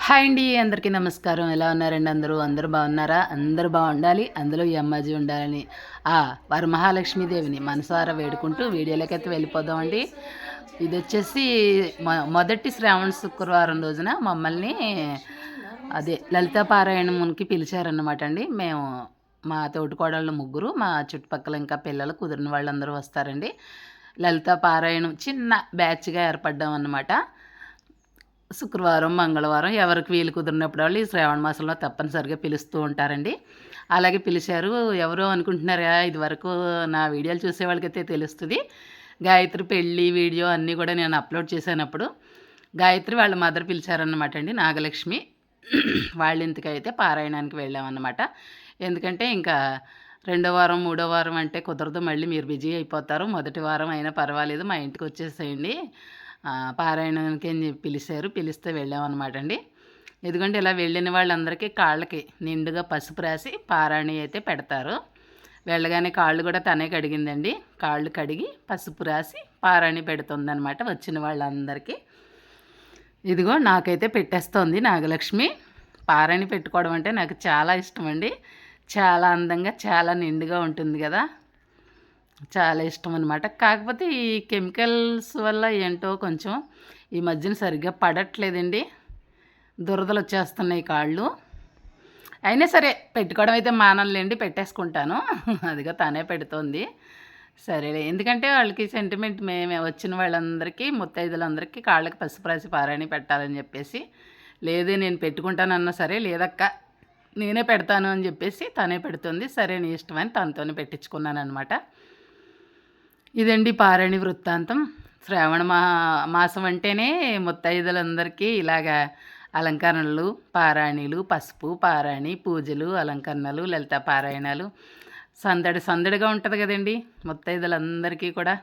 Hi అండి, అందరికీ నమస్కారం. ఎలా ఉన్నారండి అందరూ? అందరూ బాగున్నారా? అందరూ బాగుండాలి, అందులో ఈ అమ్మాజీ ఉండాలని వరమహాలక్ష్మీదేవిని మనసారా వేడుకుంటూ వీడియోలోకైతే వెళ్ళిపోదామండి. ఇది వచ్చేసి మొదటి శ్రావణ శుక్రవారం రోజున మమ్మల్ని లలితా పారాయణమునికి పిలిచారన్నమాట అండి. మేము మా తోటికోడళ్ళు ముగ్గురు, మా చుట్టుపక్కల ఇంకా పిల్లలు కుదిరిన వాళ్ళందరూ వస్తారండి. లలితా పారాయణం చిన్న బ్యాచ్గా ఏర్పడ్డాం అన్నమాట. శుక్రవారం, మంగళవారం ఎవరికి వీలు కుదిరినప్పుడు వాళ్ళు ఈ శ్రావణ మాసంలో తప్పనిసరిగా పిలుస్తూ ఉంటారండి. అలాగే పిలిచారు. ఎవరో అనుకుంటున్నారా, ఇదివరకు నా వీడియోలు చూసే వాళ్ళకైతే తెలుస్తుంది. గాయత్రి పెళ్ళి వీడియో అన్నీ కూడా నేను అప్లోడ్ చేశానప్పుడు గాయత్రి వాళ్ళ మదర్ పిలిచారన్నమాట అండి, నాగలక్ష్మి. వాళ్ళ ఇంటికైతే పారాయణానికి వెళ్ళామన్నమాట. ఎందుకంటే ఇంకా రెండో వారం, మూడో వారం అంటే కుదరదు, మళ్ళీ మీరు బిజీ అయిపోతారు. మొదటి వారం అయినా పర్వాలేదు, మా ఇంటికి వచ్చేసేయండి పారాయణానికి అని పిలిచారు. పిలిస్తే వెళ్ళామన్నమాట అండి. ఎందుకంటే ఇలా వెళ్ళిన వాళ్ళందరికీ కాళ్ళకి నిండుగా పసుపు రాసి పారాయణ అయితే పెడతారు. వెళ్ళగానే కాళ్ళు కూడా తనే కడిగిందండి. కాళ్ళు కడిగి పసుపు రాసి పారాయణ పెడుతుందన్నమాట వచ్చిన వాళ్ళందరికీ. ఇదిగో నాకైతే పెట్టేస్తోంది నాగలక్ష్మి. పారాయణ పెట్టుకోవడం అంటే నాకు చాలా ఇష్టం అండి. చాలా అందంగా, చాలా నిండుగా ఉంటుంది కదా, చాలా ఇష్టం అనమాట. కాకపోతే ఈ కెమికల్స్ వల్ల ఏంటో కొంచెం ఈ మధ్యన సరిగ్గా పడట్లేదండి, దురదలు వచ్చేస్తున్నాయి కాళ్ళు. అయినా సరే పెట్టుకోవడం అయితే మానలేండి, పెట్టేసుకుంటాను. అదిగా తనే పెడుతోంది. సరేలే, ఎందుకంటే వాళ్ళకి సెంటిమెంట్, మేమే వచ్చిన వాళ్ళందరికీ ముత్తైదులందరికీ కాళ్ళకి పసుపు రాసి పారాయణ పెట్టాలని చెప్పేసి. లేదు నేను పెట్టుకుంటానన్నా సరే, లేదక్క నేనే పెడతాను అని చెప్పేసి తనే పెడుతుంది. సరే నీ ఇష్టమని తనతోనే పెట్టించుకున్నాను అనమాట. ఇదండి పారాయణ వృత్తాంతం. శ్రావణ మాసం అంటేనే ముత్తైదులందరికీ ఇలాగా అలంకరణలు, పారాయణలు, పసుపు, పారాయణ, పూజలు, అలంకరణలు, లలిత పారాయణాలు, సందడిగా ఉంటుంది కదండి. ముత్తైదులందరికీ కూడా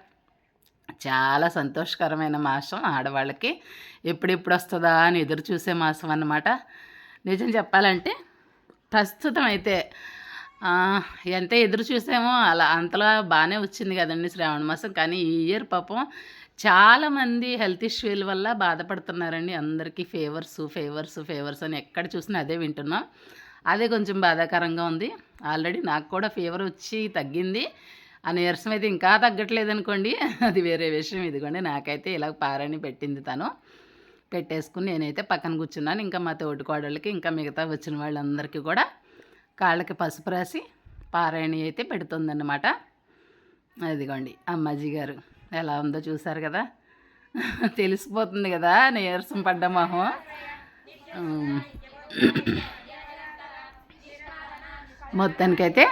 చాలా సంతోషకరమైన మాసం. ఆడవాళ్ళకి ఎప్పుడెప్పుడు వస్తుందా అని ఎదురు చూసే మాసం అన్నమాట. నిజం చెప్పాలంటే ప్రస్తుతం అయితే ఎంత ఎదురు చూసామో అంతలా బాగానే వచ్చింది కదండి శ్రావణ మాసం. కానీ ఈ ఇయర్ పాపం చాలామంది హెల్త్ ఇష్యూల వల్ల బాధపడుతున్నారండి. అందరికీ ఫేవర్స్ అని ఎక్కడ చూసినా అదే వింటున్నాం. అదే కొంచెం బాధాకరంగా ఉంది. ఆల్రెడీ నాకు కూడా ఫీవర్ వచ్చి తగ్గింది. ఆ నీరసం అయితే ఇంకా తగ్గట్లేదు అనుకోండి, అది వేరే విషయం. ఇదిగోండి నాకైతే ఇలా పారాయణ పెట్టింది తను. పెట్టేసుకుని నేనైతే పక్కన కూర్చున్నాను. ఇంకా మా తోటికోడళ్ళకి, ఇంకా మిగతా వచ్చిన వాళ్ళందరికీ కూడా కాళ్ళకి పసుపు రాసి పారాయణ అయితే పెడుతుందన్నమాట. అదిగోండి అమ్మాజీ గారు ఎలా ఉందో చూసారు కదా, తెలిసిపోతుంది కదా నీరసం పడ్డ మొహం. మొత్తానికైతే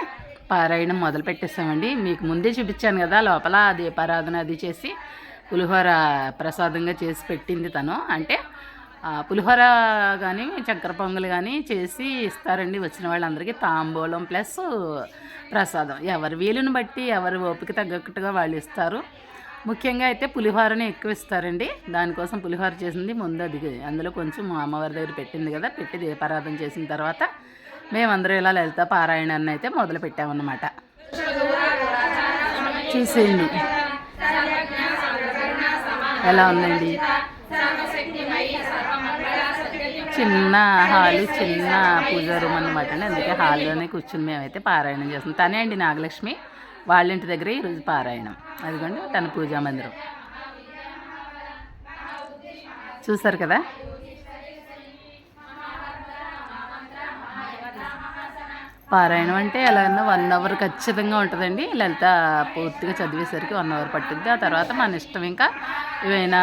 పారాయణం మొదలు పెట్టేసామండి. మీకు ముందే చూపించాను కదా, లోపల దీపారాధన అది చేసి పులిహోర ప్రసాదంగా చేసి పెట్టింది తను. అంటే పులిహోర కానీ చక్కెర పొంగల్ కానీ చేసి ఇస్తారండి వచ్చిన వాళ్ళందరికీ. తాంబూలం ప్లస్ ప్రసాదం, ఎవరి వీలుని బట్టి ఎవరి ఓపిక తగ్గట్టుగా వాళ్ళు ఇస్తారు. ముఖ్యంగా అయితే పులిహోరని ఎక్కువ ఇస్తారండి. దానికోసం పులిహోర చేసింది ముందు, అది అందులో కొంచెం అమ్మవారి దగ్గర పెట్టింది కదా, పెట్టి దీపారాధన చేసిన తర్వాత మేమందరం ఇలా లలిత పారాయణాన్ని అయితే మొదలు పెట్టామన్నమాట. చూసేయండి ఎలా ఉందండి. చిన్న హాలు, చిన్న పూజా రూమ్ అన్నమాట అండి. అందుకే హాల్లోనే కూర్చుని మేమైతే పారాయణం చేస్తాం. తనే అండి నాగలక్ష్మి, వాళ్ళ ఇంటి దగ్గర ఈరోజు పారాయణం. అదిగోండి తన పూజా మందిరం. చూసారు కదా. పారాయణం అంటే ఎలాగన్నా 1 అవర్ ఖచ్చితంగా ఉంటుందండి. లలిత పూర్తిగా చదివేసరికి 1 అవర్ పట్టుద్ది. ఆ తర్వాత మన ఇష్టం, ఇంకా ఏవైనా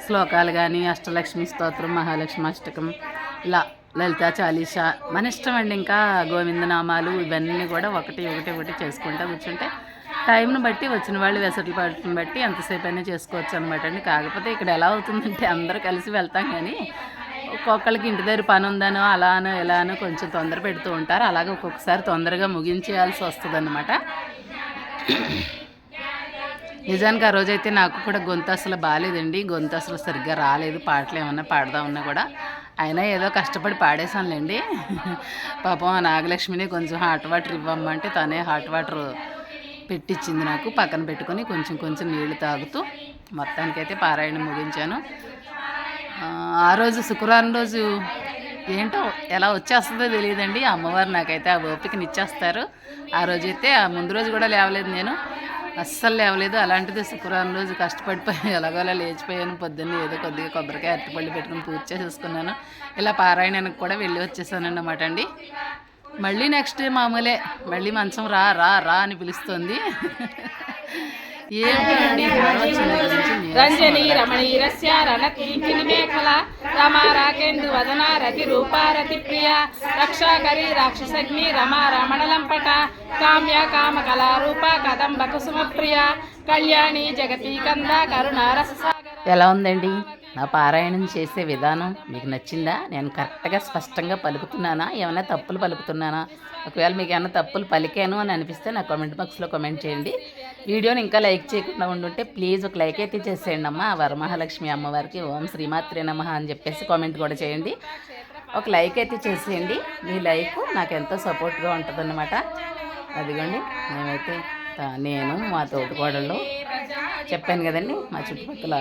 శ్లోకాలు కానీ, అష్టలక్ష్మి స్తోత్రం, మహాలక్ష్మి అష్టకం, ఇలా లలిత చాలీసా మన ఇష్టం అండి. ఇంకా గోవిందనామాలు ఇవన్నీ కూడా ఒకటి చేసుకుంటూ కూర్చుంటే టైంను బట్టి వచ్చిన వాళ్ళు వెసట్లు పట్టుని బట్టి ఎంతసేపు అయినా చేసుకోవచ్చు అనమాట అండి. కాకపోతే ఇక్కడ ఎలా అవుతుందంటే అందరూ కలిసి వెళ్తాం కానీ ఒక్కొక్కరికి ఇంటి దగ్గర పని ఉందనో అలానో ఎలానో కొంచెం తొందర పెడుతూ ఉంటారు. అలాగే ఒక్కొక్కసారి తొందరగా ముగించేయాల్సి వస్తుంది అన్నమాట. నిజానికి ఆ రోజైతే నాకు కూడా గొంతు అసలు బాగాలేదండి. గొంతు అసలు సరిగ్గా రాలేదు. పాటలు ఏమన్నా పాడదామన్నా కూడా, అయినా ఏదో కష్టపడి పాడేశానులేండి. పాపం నాగలక్ష్మిని కొంచెం హాట్ వాటర్ ఇవ్వమ్మంటే తనే హాట్ వాటర్ పెట్టించింది నాకు. పక్కన పెట్టుకొని కొంచెం నీళ్లు తాగుతూ మొత్తానికైతే పారాయణం ముగించాను. ఆ రోజు శుక్రవారం రోజు ఏంటో ఎలా వచ్చేస్తుందో తెలియదండి. అమ్మవారు నాకైతే ఆ ఓపికనిచ్చేస్తారు. ఆ రోజైతే ఆ ముందు రోజు కూడా లేవలేదు, నేను అస్సలు లేవలేదు. అలాంటిది శుక్రవారం రోజు కష్టపడిపోయి ఎలాగోలా లేచిపోయాను. పొద్దున్నే ఏదో కొద్దిగా కొబ్బరికాయ అరటిపళ్ళు పెట్టుకుని పూజ చేసేసుకున్నాను. ఇలా పారాయణానికి కూడా వెళ్ళి వచ్చేసానన్నమాట అండి. మళ్ళీ నెక్స్ట్ డే మామూలే, మళ్ళీ మంచం రా రా రా అని పిలుస్తుంది. రంజని రమణీరస్య రణకీర్తిని మేఖల రమా రాకేందు వదన రతి రూపా రతి ప్రియ రక్షాకరి రాక్షసగ్ని రమా రమణలంపట కామ్య కామ కళారూప కదంబ కుసుమ ప్రియ కళ్యాణి జగతి కంద కరుణారస. ఎలా ఉందండి నా పారాయణం చేసే విధానం? మీకు నచ్చిందా? నేను కరెక్ట్గా స్పష్టంగా పలుకుతున్నానా, ఏమైనా తప్పులు పలుకుతున్నానా? ఒకవేళ మీకు ఏమైనా తప్పులు పలికాను అని అనిపిస్తే నా కామెంట్ బాక్స్లో కామెంట్ చేయండి. వీడియోని ఇంకా లైక్ చేయకుండా ఉండుంటే ప్లీజ్ ఒక లైక్ అయితే చేసేయండి అమ్మ. వరమహాలక్ష్మి అమ్మవారికి ఓం శ్రీమాత్రే నమః అని చెప్పేసి కామెంట్ కూడా చేయండి. ఒక లైక్ అయితే చేసేయండి. మీ లైక్ నాకు ఎంతో సపోర్ట్గా ఉంటుందన్నమాట. అదిగోండి, మేమైతే నేను మా తోటికోడళ్ళు చెప్పాను కదండి, మా చుట్టుపక్కల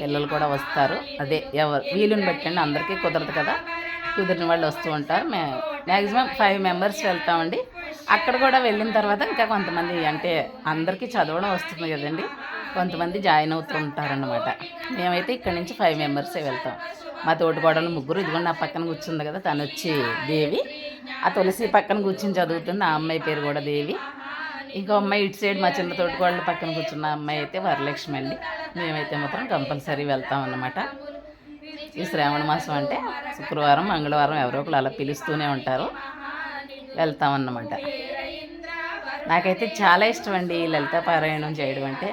పిల్లలు కూడా వస్తారు. అదే ఎవరు వీలుని బట్టండి, అందరికీ కుదరదు కదా, కుదిరిన వాళ్ళు వస్తూ ఉంటారు. మ్యాక్సిమం 5 మెంబర్స్ వెళ్తామండి. అక్కడ కూడా వెళ్ళిన తర్వాత ఇంకా కొంతమంది, అంటే అందరికీ చదవడం వస్తుంది కదండి, కొంతమంది జాయిన్ అవుతూ ఉంటారన్నమాట. మేమైతే ఇక్కడ నుంచి 5 మెంబర్సే వెళ్తాం. మా తోటికోడలు ముగ్గురు, ఇదిగోండి నా పక్కన కూర్చుంది కదా, తను వచ్చి దేవి. ఆ తులసి పక్కన కూర్చుని చదువుతుంది, ఆ అమ్మాయి పేరు కూడా దేవి. ఇంకో అమ్మాయి ఇటు సైడ్ మా చిన్న తోటికోడల పక్కన కూర్చున్న అమ్మాయి అయితే వరలక్ష్మి అండి. మేమైతే మాత్రం కంపల్సరీ వెళ్తాం అన్నమాట. ఈ శ్రావణ మాసం అంటే శుక్రవారం మంగళవారం ఎవరో ఒకరు అలా పిలుస్తూనే ఉంటారు, వెళ్తామన్నమాట. నాకైతే చాలా ఇష్టం అండి లలిత పారాయణం చేయడం అంటే.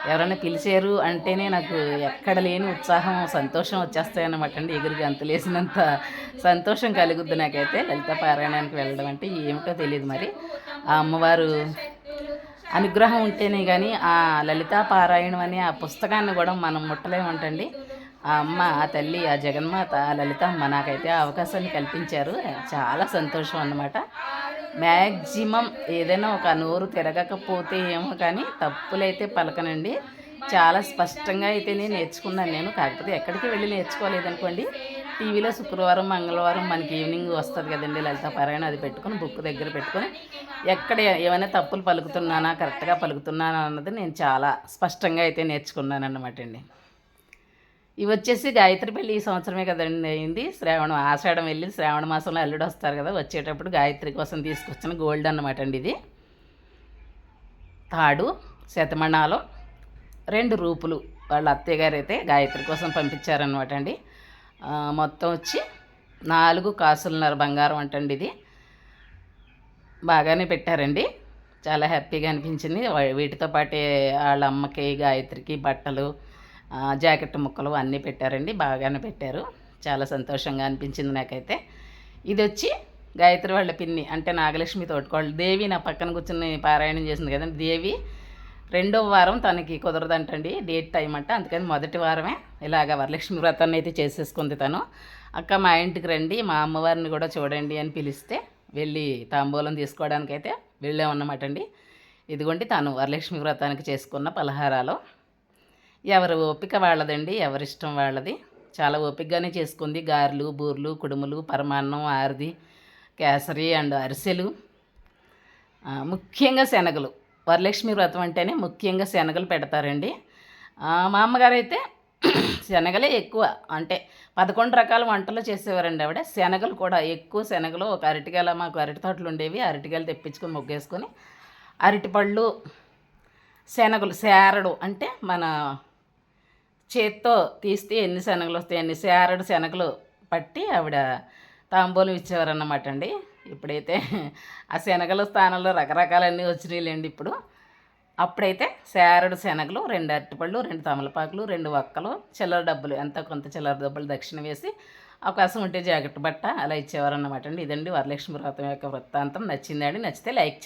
ఎవరైనా పిలిచారు అంటేనే నాకు ఎక్కడ లేని ఉత్సాహం, సంతోషం వచ్చేస్తాయన్నమాట అండి. ఎగురు గంతులేసినంత సంతోషం కలుగుద్ది నాకైతే లలిత పారాయణానికి వెళ్ళడం అంటే. ఏమిటో తెలియదు మరి, ఆ అమ్మవారు అనుగ్రహం ఉంటేనే కానీ ఆ లలితా పారాయణం అనే ఆ పుస్తకాన్ని కూడా మనం ముట్టలేమంటండి. ఆ అమ్మ, ఆ తల్లి, ఆ జగన్మాత, ఆ లలితమ్మ నాకైతే ఆ అవకాశాన్ని కల్పించారు. చాలా సంతోషం అన్నమాట. మ్యాక్సిమం ఏదైనా ఒక నోరు తిరగకపోతే ఏమో కానీ తప్పులైతే పలకనండి. చాలా స్పష్టంగా అయితే నేను నేర్చుకున్నాను నేను. కాకపోతే ఎక్కడికి వెళ్ళి నేర్చుకోలేదనుకోండి, టీవీలో శుక్రవారం మంగళవారం మనకి ఈవినింగ్ వస్తుంది కదండి లలిత పారాయణ, అది పెట్టుకొని బుక్ దగ్గర పెట్టుకొని ఎక్కడ ఏమైనా తప్పులు పలుకుతున్నానా కరెక్ట్గా పలుకుతున్నానా అన్నది నేను చాలా స్పష్టంగా అయితే నేర్చుకున్నాను అన్నమాట అండి. ఇవి వచ్చేసి గాయత్రి పెళ్ళి ఈ సంవత్సరమే కదండి అయింది. ఆషాఢం వెళ్ళి శ్రావణ మాసంలో అల్లుడు వస్తారు కదా, వచ్చేటప్పుడు గాయత్రి కోసం తీసుకొచ్చిన గోల్డ్ అన్నమాట అండి. ఇది తాడు, శతమణాలు, 2 రూపులు వాళ్ళ అత్తయ్య గారు అయితే గాయత్రి కోసం పంపించారనమాట అండి. మొత్తం వచ్చి 4 కాసులున్నర బంగారం అంటండి. ఇది బాగానే పెట్టారండి, చాలా హ్యాపీగా అనిపించింది. వీటితో పాటే వాళ్ళ అమ్మకి గాయత్రికి బట్టలు, జాకెట్ ముక్కలు అన్నీ పెట్టారండి, బాగానే పెట్టారు. చాలా సంతోషంగా అనిపించింది నాకైతే. ఇది వచ్చి గాయత్రి వాళ్ళ పిన్ని అంటే నాగలక్ష్మి తోటికోళ్ళు దేవి నా పక్కన కూర్చుని పారాయణం చేసింది కదండి. దేవి 2వ వారం తనకి కుదరదంటండి, డేట్ టైం అంట. అందుకని మొదటి వారమే ఇలాగ వరలక్ష్మి వ్రతాన్ని అయితే చేసేసుకుంది తను. అక్క మా ఇంటికి రండి, మా అమ్మవారిని కూడా చూడండి అని పిలిస్తే వెళ్ళి తాంబూలం తీసుకోవడానికి అయితే వెళ్ళామన్నమాట అండి. ఇదిగోండి తను వరలక్ష్మి వ్రతానికి చేసుకున్న పలహారాలు. ఎవరి ఓపిక వాళ్ళదండి, ఎవరిష్టం వాళ్ళది. చాలా ఓపికగానే చేసుకుంది. గారెలు, బూర్లు, కుడుములు, పరమాన్నం, ఆరిది, కేసరి అండ్ అరిసెలు, ముఖ్యంగా శనగలు. వరలక్ష్మి వ్రతం అంటేనే ముఖ్యంగా శనగలు పెడతారండి. మా అమ్మగారు అయితే శనగలే ఎక్కువ, అంటే 11 రకాల వంటలు చేసేవారండి ఆవిడ. శనగలు కూడా ఎక్కువ, శనగలు ఒక అరటికాయల, మాకు అరటి తోటలు ఉండేవి, అరటికాయలు తెప్పించుకొని ముగ్గేసుకొని అరటిపళ్ళు, శనగలు సేరడు అంటే మన చేత్తో తీస్తే ఎన్ని శనగలు వస్తాయి అన్ని సేరడు శనగలు పట్టి ఆవిడ తాంబూలం ఇచ్చేవారన్నమాట అండి. ఇప్పుడైతే ఆ శనగల స్థానంలో రకరకాలన్నీ వచ్చినాయిలేండి ఇప్పుడు. అప్పుడైతే సేరడు శనగలు, 2 అరటిపళ్ళు, 2 తమలపాకులు, 2 వక్కలు, చిల్లర డబ్బులు, ఎంత కొంత చిల్లర డబ్బులు దక్షిణ వేసి అవకాశం ఉంటే జాకెట్ బట్ట అలా ఇచ్చేవారన్నమాట అండి. ఇదండి వరలక్ష్మి వ్రతం యొక్క వృత్తాంతం. నచ్చిందండి? నచ్చితే లైక్ చేయండి.